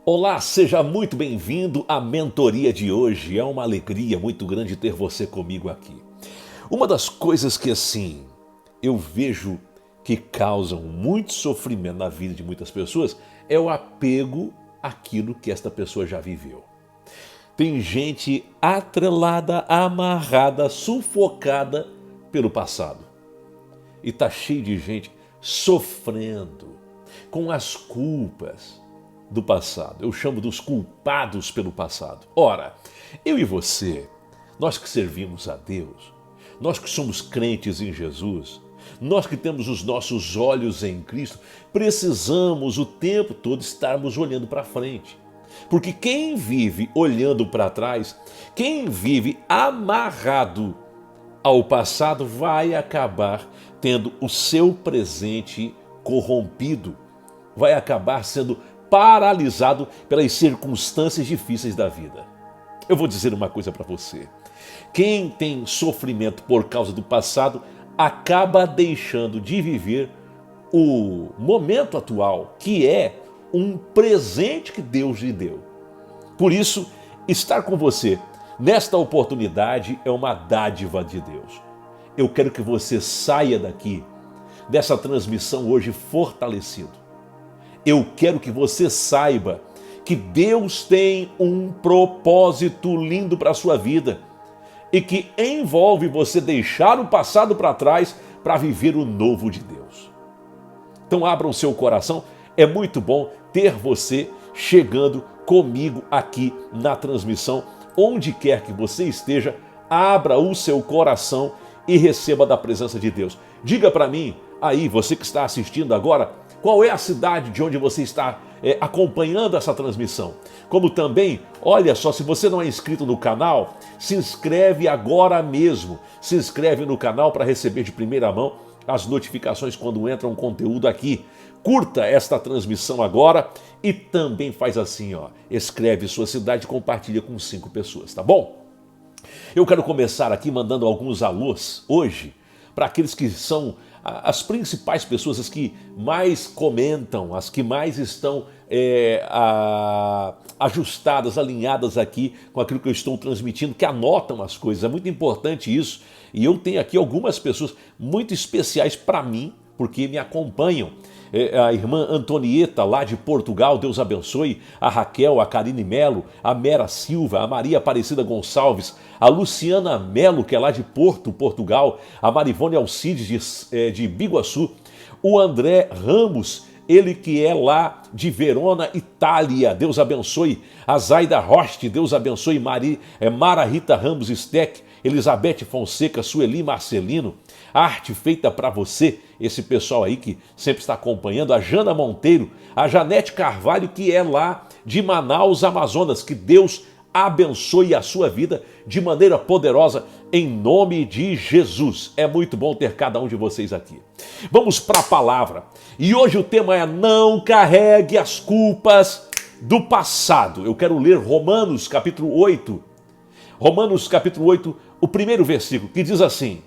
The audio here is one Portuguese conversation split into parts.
Olá, seja muito bem-vindo à mentoria de hoje. É uma alegria muito grande ter você comigo aqui. Uma das coisas que eu vejo que causam muito sofrimento na vida de muitas pessoas é o apego àquilo que esta pessoa já viveu. Tem gente atrelada, amarrada, sufocada pelo passado. E tá cheio de gente sofrendo com as culpas do passado. Eu chamo dos culpados pelo passado. Ora, eu e você, nós que servimos a Deus, nós que somos crentes em Jesus, nós que temos os nossos olhos em Cristo, precisamos o tempo todo estarmos olhando para frente. Porque quem vive olhando para trás, quem vive amarrado ao passado, vai acabar tendo o seu presente corrompido, vai acabar sendo paralisado pelas circunstâncias difíceis da vida. Eu vou dizer uma coisa para você. Quem tem sofrimento por causa do passado acaba deixando de viver o momento atual, que é um presente que Deus lhe deu. Por isso, estar com você nesta oportunidade é uma dádiva de Deus. Eu quero que você saia daqui, dessa transmissão hoje, fortalecido. Eu quero que você saiba que Deus tem um propósito lindo para a sua vida e que envolve você deixar o passado para trás para viver o novo de Deus. Então abra o seu coração, é muito bom ter você chegando comigo aqui na transmissão. Onde quer que você esteja, abra o seu coração e receba da presença de Deus. Diga para mim, aí, você que está assistindo agora, qual é a cidade de onde você está acompanhando essa transmissão. Como também, olha só, se você não é inscrito no canal, se inscreve agora mesmo. Se inscreve no canal para receber de primeira mão as notificações quando entra um conteúdo aqui. Curta esta transmissão agora e também faz assim, escreve sua cidade e compartilha com 5 pessoas, tá bom? Eu quero começar aqui mandando alguns alôs hoje para aqueles que são as principais pessoas, as que mais comentam, as que mais estão ajustadas, alinhadas aqui com aquilo que eu estou transmitindo, que anotam as coisas. É muito importante isso. E eu tenho aqui algumas pessoas muito especiais para mim, porque me acompanham. A irmã Antonieta, lá de Portugal, Deus abençoe, a Raquel, a Karine Melo, a Mera Silva, a Maria Aparecida Gonçalves, a Luciana Melo, que é lá de Porto, Portugal, a Marivone Alcides de Biguaçu, o André Ramos, ele que é lá de Verona, Itália, Deus abençoe, a Zaida Roste, Deus abençoe, Mara Rita Ramos Steck, Elizabeth Fonseca, Sueli Marcelino, Arte Feita para Você, esse pessoal aí que sempre está acompanhando, a Jana Monteiro, a Janete Carvalho, que é lá de Manaus, Amazonas. Que Deus abençoe a sua vida de maneira poderosa, em nome de Jesus. É muito bom ter cada um de vocês aqui. Vamos para a palavra. E hoje o tema é: não carregue as culpas do passado. Eu quero ler Romanos capítulo 8. Romanos capítulo 8, o primeiro versículo, que diz assim: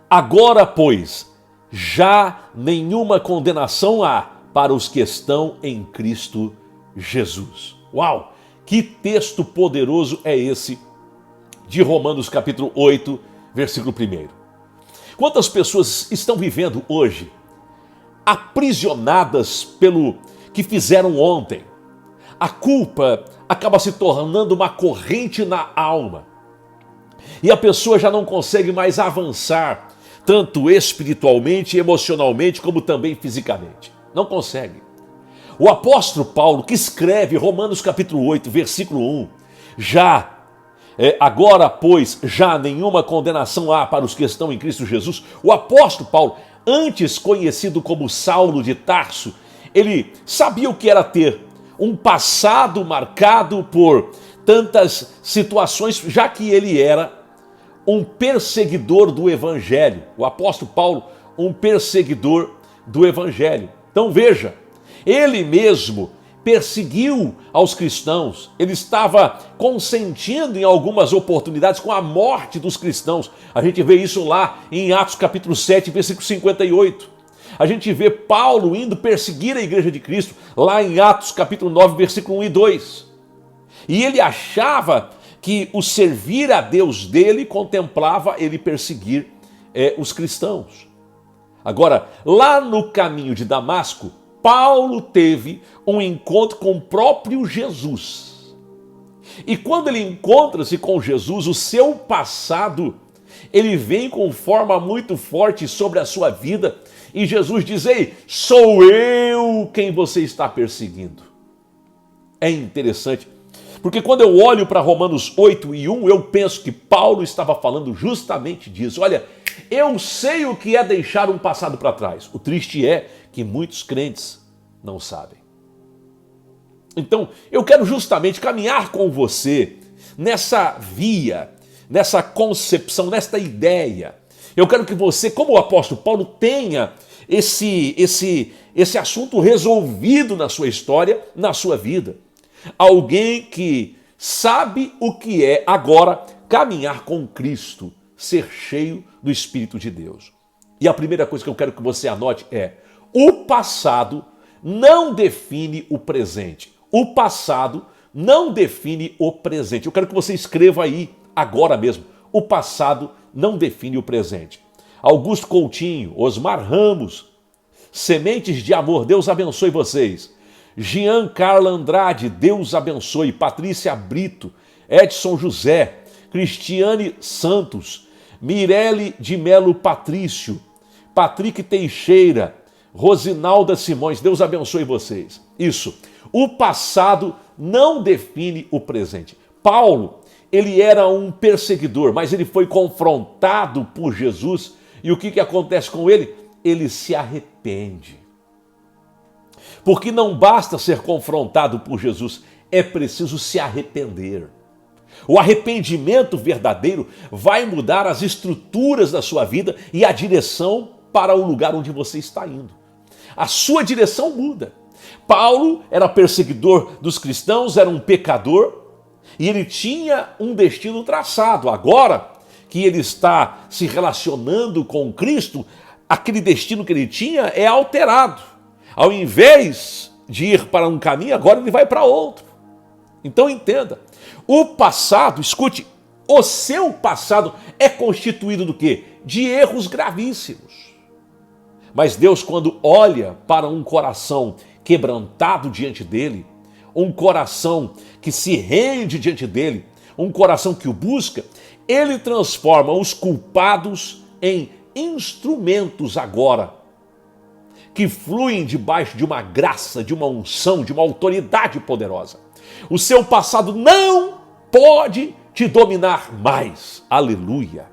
agora, pois, já nenhuma condenação há para os que estão em Cristo Jesus. Uau! Que texto poderoso é esse de Romanos capítulo 8, versículo 1. Quantas pessoas estão vivendo hoje aprisionadas pelo que fizeram ontem? A culpa acaba se tornando uma corrente na alma. E a pessoa já não consegue mais avançar, tanto espiritualmente, emocionalmente, como também fisicamente. Não consegue. O apóstolo Paulo, que escreve Romanos capítulo 8, versículo 1, agora, pois, já nenhuma condenação há para os que estão em Cristo Jesus. O apóstolo Paulo, antes conhecido como Saulo de Tarso, ele sabia o que era ter um passado marcado por tantas situações, já que ele era um perseguidor do Evangelho. O apóstolo Paulo, um perseguidor do Evangelho. Então veja, ele mesmo perseguiu aos cristãos, ele estava consentindo em algumas oportunidades com a morte dos cristãos. A gente vê isso lá em Atos capítulo 7, versículo 58. A gente vê Paulo indo perseguir a igreja de Cristo, lá em Atos capítulo 9, versículo 1 e 2. E ele achava que o servir a Deus dele contemplava ele perseguir os cristãos. Agora, lá no caminho de Damasco, Paulo teve um encontro com o próprio Jesus. E quando ele encontra-se com Jesus, o seu passado, ele vem com forma muito forte sobre a sua vida. E Jesus diz: ei, sou eu quem você está perseguindo. É interessante, porque quando eu olho para Romanos 8 e 1, eu penso que Paulo estava falando justamente disso. Olha, eu sei o que é deixar um passado para trás. O triste é que muitos crentes não sabem. Então, eu quero justamente caminhar com você nessa via, nessa concepção, nesta ideia. Eu quero que você, como o apóstolo Paulo, tenha esse assunto resolvido na sua história, na sua vida. Alguém que sabe o que é agora caminhar com Cristo, ser cheio do Espírito de Deus. E a primeira coisa que eu quero que você anote é: o passado não define o presente. O passado não define o presente. Eu quero que você escreva aí, agora mesmo: o passado não define o presente. Augusto Coutinho, Osmar Ramos, Sementes de Amor, Deus abençoe vocês. Giancarlo Andrade, Deus abençoe. Patrícia Brito, Edson José, Cristiane Santos, Mirelle de Melo Patrício, Patrick Teixeira, Rosinalda Simões, Deus abençoe vocês. Isso, o passado não define o presente. Paulo, ele era um perseguidor, mas ele foi confrontado por Jesus. E o que acontece com ele? Ele se arrepende. Porque não basta ser confrontado por Jesus, é preciso se arrepender. O arrependimento verdadeiro vai mudar as estruturas da sua vida e a direção para o lugar onde você está indo. A sua direção muda. Paulo era perseguidor dos cristãos, era um pecador e ele tinha um destino traçado. Agora que ele está se relacionando com Cristo, aquele destino que ele tinha é alterado. Ao invés de ir para um caminho, agora ele vai para outro. Então entenda, o passado, escute, o seu passado é constituído do quê? De erros gravíssimos. Mas Deus, quando olha para um coração quebrantado diante dele, um coração que se rende diante dele, um coração que o busca, ele transforma os culpados em instrumentos agora, que fluem debaixo de uma graça, de uma unção, de uma autoridade poderosa. O seu passado não pode te dominar mais. Aleluia.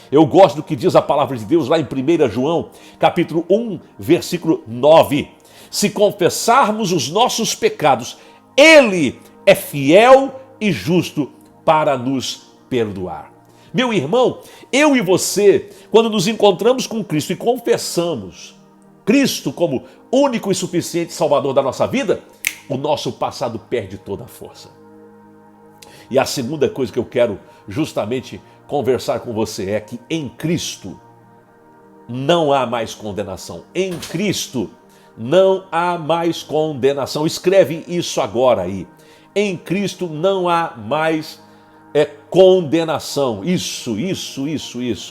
Eu gosto do que diz a palavra de Deus lá em 1 João, capítulo 1, versículo 9. Se confessarmos os nossos pecados, Ele é fiel e justo para nos perdoar. Meu irmão, eu e você, quando nos encontramos com Cristo e confessamos Cristo como único e suficiente Salvador da nossa vida, o nosso passado perde toda a força. E a segunda coisa que eu quero justamente conversar com você é que em Cristo não há mais condenação. Em Cristo não há mais condenação. Escreve isso agora aí. Em Cristo não há mais condenação. Isso.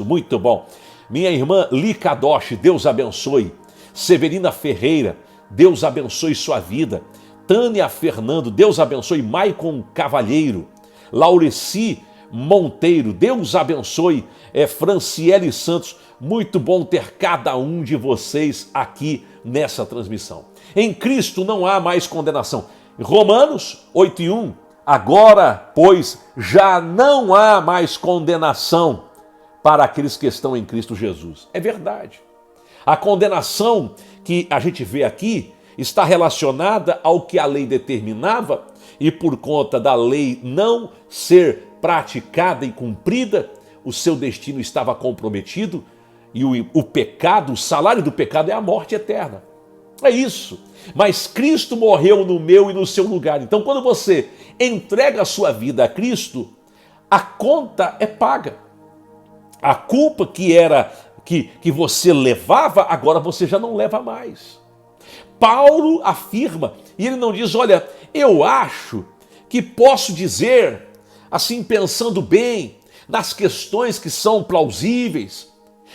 Muito bom. Minha irmã Likadoshi, Deus abençoe. Severina Ferreira, Deus abençoe sua vida. Tânia Fernando, Deus abençoe. Maicon Cavalheiro, Laureci Monteiro, Deus abençoe. Franciele Santos, muito bom ter cada um de vocês aqui nessa transmissão. Em Cristo não há mais condenação. Romanos 8:1, agora, pois, já não há mais condenação para aqueles que estão em Cristo Jesus. É verdade. A condenação que a gente vê aqui está relacionada ao que a lei determinava e por conta da lei não ser praticada e cumprida, o seu destino estava comprometido e o pecado, o salário do pecado é a morte eterna. É isso. Mas Cristo morreu no meu e no seu lugar. Então, quando você entrega a sua vida a Cristo, a conta é paga. A culpa que era que você levava, agora você já não leva mais. Paulo afirma, e ele não diz, olha, eu acho que posso dizer, assim pensando bem, nas questões que são plausíveis,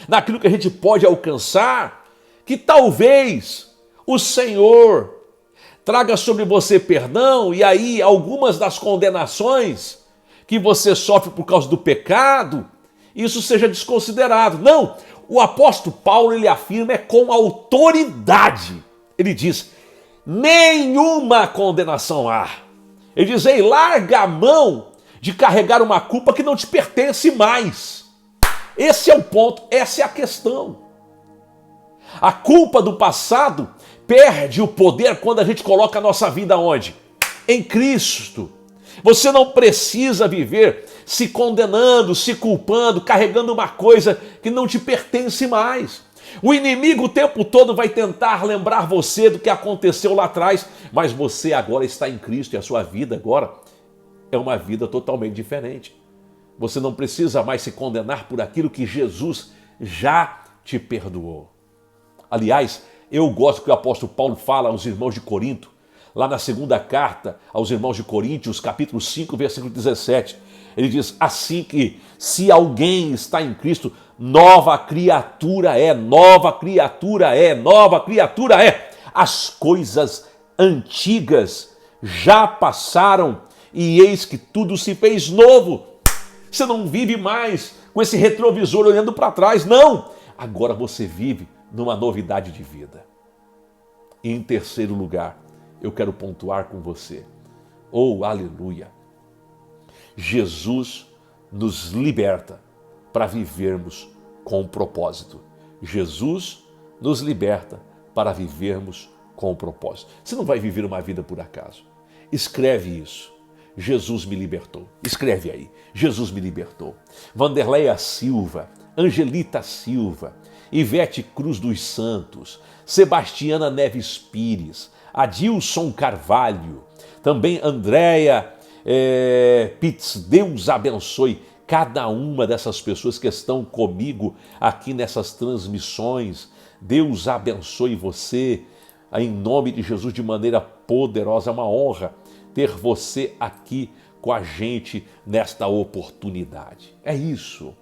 naquilo que a gente pode alcançar, que talvez o Senhor traga sobre você perdão, e aí algumas das condenações que você sofre por causa do pecado, isso seja desconsiderado. Não, o apóstolo Paulo, ele afirma com autoridade. Ele diz, nenhuma condenação há. Ele diz, ei, larga a mão de carregar uma culpa que não te pertence mais. Esse é o ponto, essa é a questão. A culpa do passado perde o poder quando a gente coloca a nossa vida onde? Em Cristo. Você não precisa viver se condenando, se culpando, carregando uma coisa que não te pertence mais. O inimigo o tempo todo vai tentar lembrar você do que aconteceu lá atrás, mas você agora está em Cristo e a sua vida agora é uma vida totalmente diferente. Você não precisa mais se condenar por aquilo que Jesus já te perdoou. Aliás, eu gosto que o apóstolo Paulo fala aos irmãos de Corinto, lá na segunda carta aos irmãos de Coríntios, capítulo 5, versículo 17. Ele diz assim que se alguém está em Cristo, nova criatura é, nova criatura é, nova criatura é. As coisas antigas já passaram e eis que tudo se fez novo. Você não vive mais com esse retrovisor olhando para trás, não. Agora você vive numa novidade de vida. E em terceiro lugar, eu quero pontuar com você. Oh, aleluia! Jesus nos liberta para vivermos com propósito. Jesus nos liberta para vivermos com propósito. Você não vai viver uma vida por acaso. Escreve isso. Jesus me libertou. Escreve aí. Jesus me libertou. Vanderleia Silva, Angelita Silva, Ivete Cruz dos Santos, Sebastiana Neves Pires, Adilson Carvalho, também Andréia Pitts, Deus abençoe cada uma dessas pessoas que estão comigo aqui nessas transmissões. Deus abençoe você, em nome de Jesus, de maneira poderosa. É uma honra ter você aqui com a gente nesta oportunidade. É isso.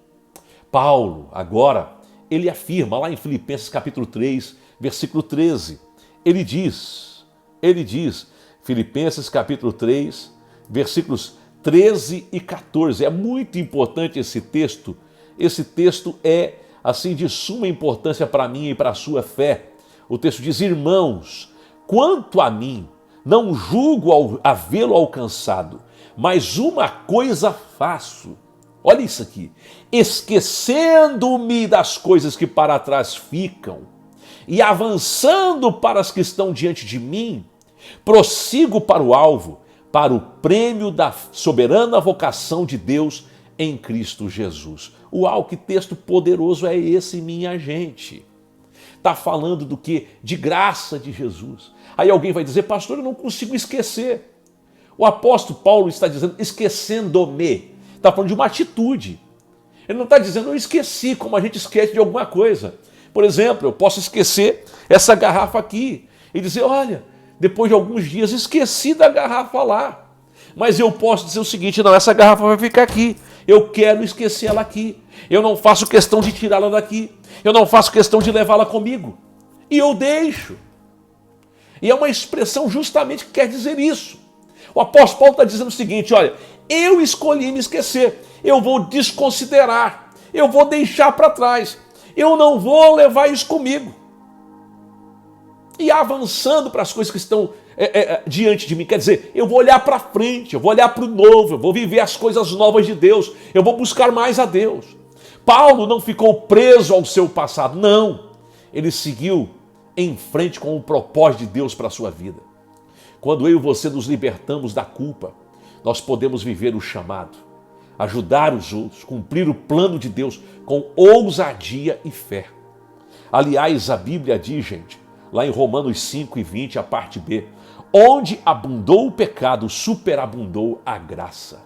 Paulo, agora, ele afirma lá em Filipenses capítulo 3, versículo 13. Ele diz, Filipenses capítulo 3, versículos 13 e 14. É muito importante esse texto. Esse texto é, assim, de suma importância para mim e para a sua fé. O texto diz, irmãos, quanto a mim, não julgo havê-lo alcançado, mas uma coisa faço. Olha isso aqui. Esquecendo-me das coisas que para trás ficam e avançando para as que estão diante de mim, prossigo para o alvo, para o prêmio da soberana vocação de Deus em Cristo Jesus. Uau, que texto poderoso é esse, minha gente? Está falando do quê? De graça de Jesus. Aí alguém vai dizer, pastor, eu não consigo esquecer. O apóstolo Paulo está dizendo, esquecendo-me. Está falando de uma atitude. Ele não está dizendo, eu esqueci, como a gente esquece de alguma coisa. Por exemplo, eu posso esquecer essa garrafa aqui e dizer, olha, depois de alguns dias esqueci da garrafa lá. Mas eu posso dizer o seguinte, não, essa garrafa vai ficar aqui. Eu quero esquecer ela aqui. Eu não faço questão de tirá-la daqui. Eu não faço questão de levá-la comigo. E eu deixo. E é uma expressão justamente que quer dizer isso. O apóstolo Paulo está dizendo o seguinte, olha, eu escolhi me esquecer. Eu vou desconsiderar. Eu vou deixar para trás. Eu não vou levar isso comigo. E avançando para as coisas que estão diante de mim, quer dizer, eu vou olhar para frente, eu vou olhar para o novo, eu vou viver as coisas novas de Deus, eu vou buscar mais a Deus. Paulo não ficou preso ao seu passado, não. Ele seguiu em frente com o propósito de Deus para a sua vida. Quando eu e você nos libertamos da culpa, nós podemos viver o chamado, ajudar os outros, cumprir o plano de Deus com ousadia e fé. Aliás, a Bíblia diz, gente, lá em Romanos 5:20, a parte B, onde abundou o pecado, superabundou a graça.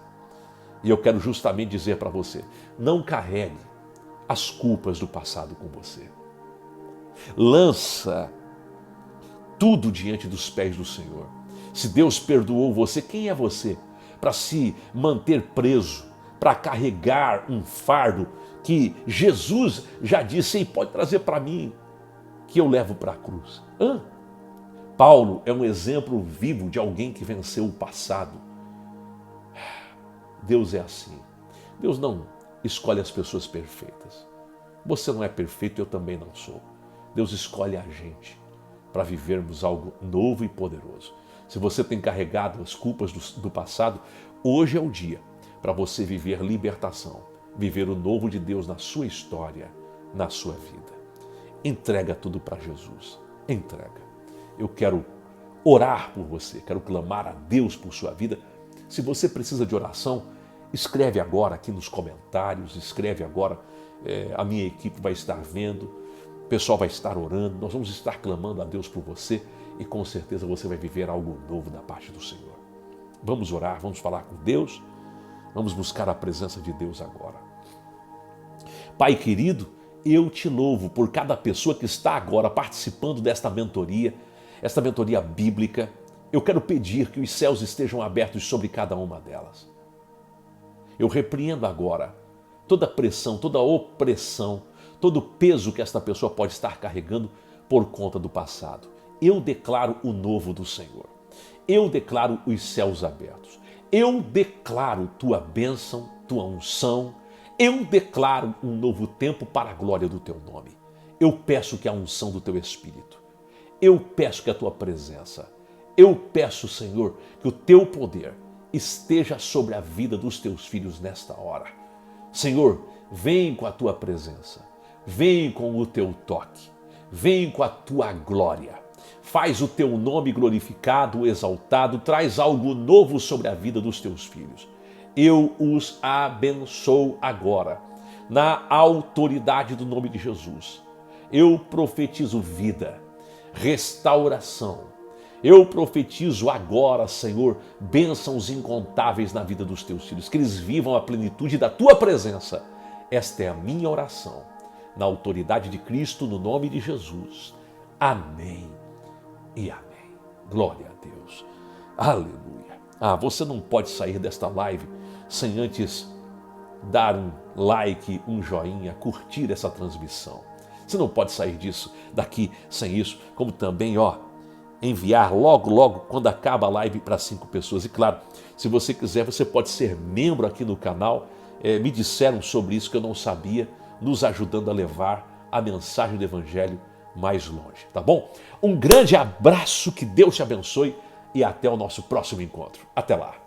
E eu quero justamente dizer para você, não carregue as culpas do passado com você. Lança tudo diante dos pés do Senhor. Se Deus perdoou você, quem é você para se manter preso, para carregar um fardo que Jesus já disse, e pode trazer para mim, que eu levo para a cruz? Paulo é um exemplo vivo de alguém que venceu o passado. Deus é assim. Deus não escolhe as pessoas perfeitas. Você não é perfeito, eu também não sou. Deus escolhe a gente para vivermos algo novo e poderoso. Se você tem carregado as culpas do passado, hoje é o dia para você viver libertação, viver o novo de Deus na sua história, na sua vida. Entrega tudo para Jesus. Entrega. Eu quero orar por você, quero clamar a Deus por sua vida. Se você precisa de oração, escreve agora aqui nos comentários, escreve agora, a minha equipe vai estar vendo, o pessoal vai estar orando, nós vamos estar clamando a Deus por você e com certeza você vai viver algo novo da parte do Senhor. Vamos orar, vamos falar com Deus, vamos buscar a presença de Deus agora. Pai querido, eu te louvo por cada pessoa que está agora participando desta mentoria, esta mentoria bíblica. Eu quero pedir que os céus estejam abertos sobre cada uma delas. Eu repreendo agora toda pressão, toda opressão, todo peso que esta pessoa pode estar carregando por conta do passado. Eu declaro o novo do Senhor. Eu declaro os céus abertos. Eu declaro tua bênção, tua unção. Eu declaro um novo tempo para a glória do teu nome. Eu peço que a unção do teu Espírito. Eu peço que a tua presença. Eu peço, Senhor, que o teu poder esteja sobre a vida dos teus filhos nesta hora. Senhor, vem com a tua presença, vem com o teu toque, vem com a tua glória. Faz o teu nome glorificado, exaltado, traz algo novo sobre a vida dos teus filhos. Eu os abençoo agora, na autoridade do nome de Jesus. Eu profetizo vida, restauração. Eu profetizo agora, Senhor, bênçãos incontáveis na vida dos teus filhos, que eles vivam a plenitude da tua presença. Esta é a minha oração, na autoridade de Cristo, no nome de Jesus. Amém e amém. Glória a Deus. Aleluia. Você não pode sair desta live sem antes dar um like, um joinha, curtir essa transmissão. Você não pode sair daqui sem isso, como também, enviar logo quando acaba a live para 5 pessoas. E claro, se você quiser, você pode ser membro aqui no canal. Me disseram sobre isso que eu não sabia, nos ajudando a levar a mensagem do Evangelho mais longe, tá bom? Um grande abraço, que Deus te abençoe e até o nosso próximo encontro. Até lá!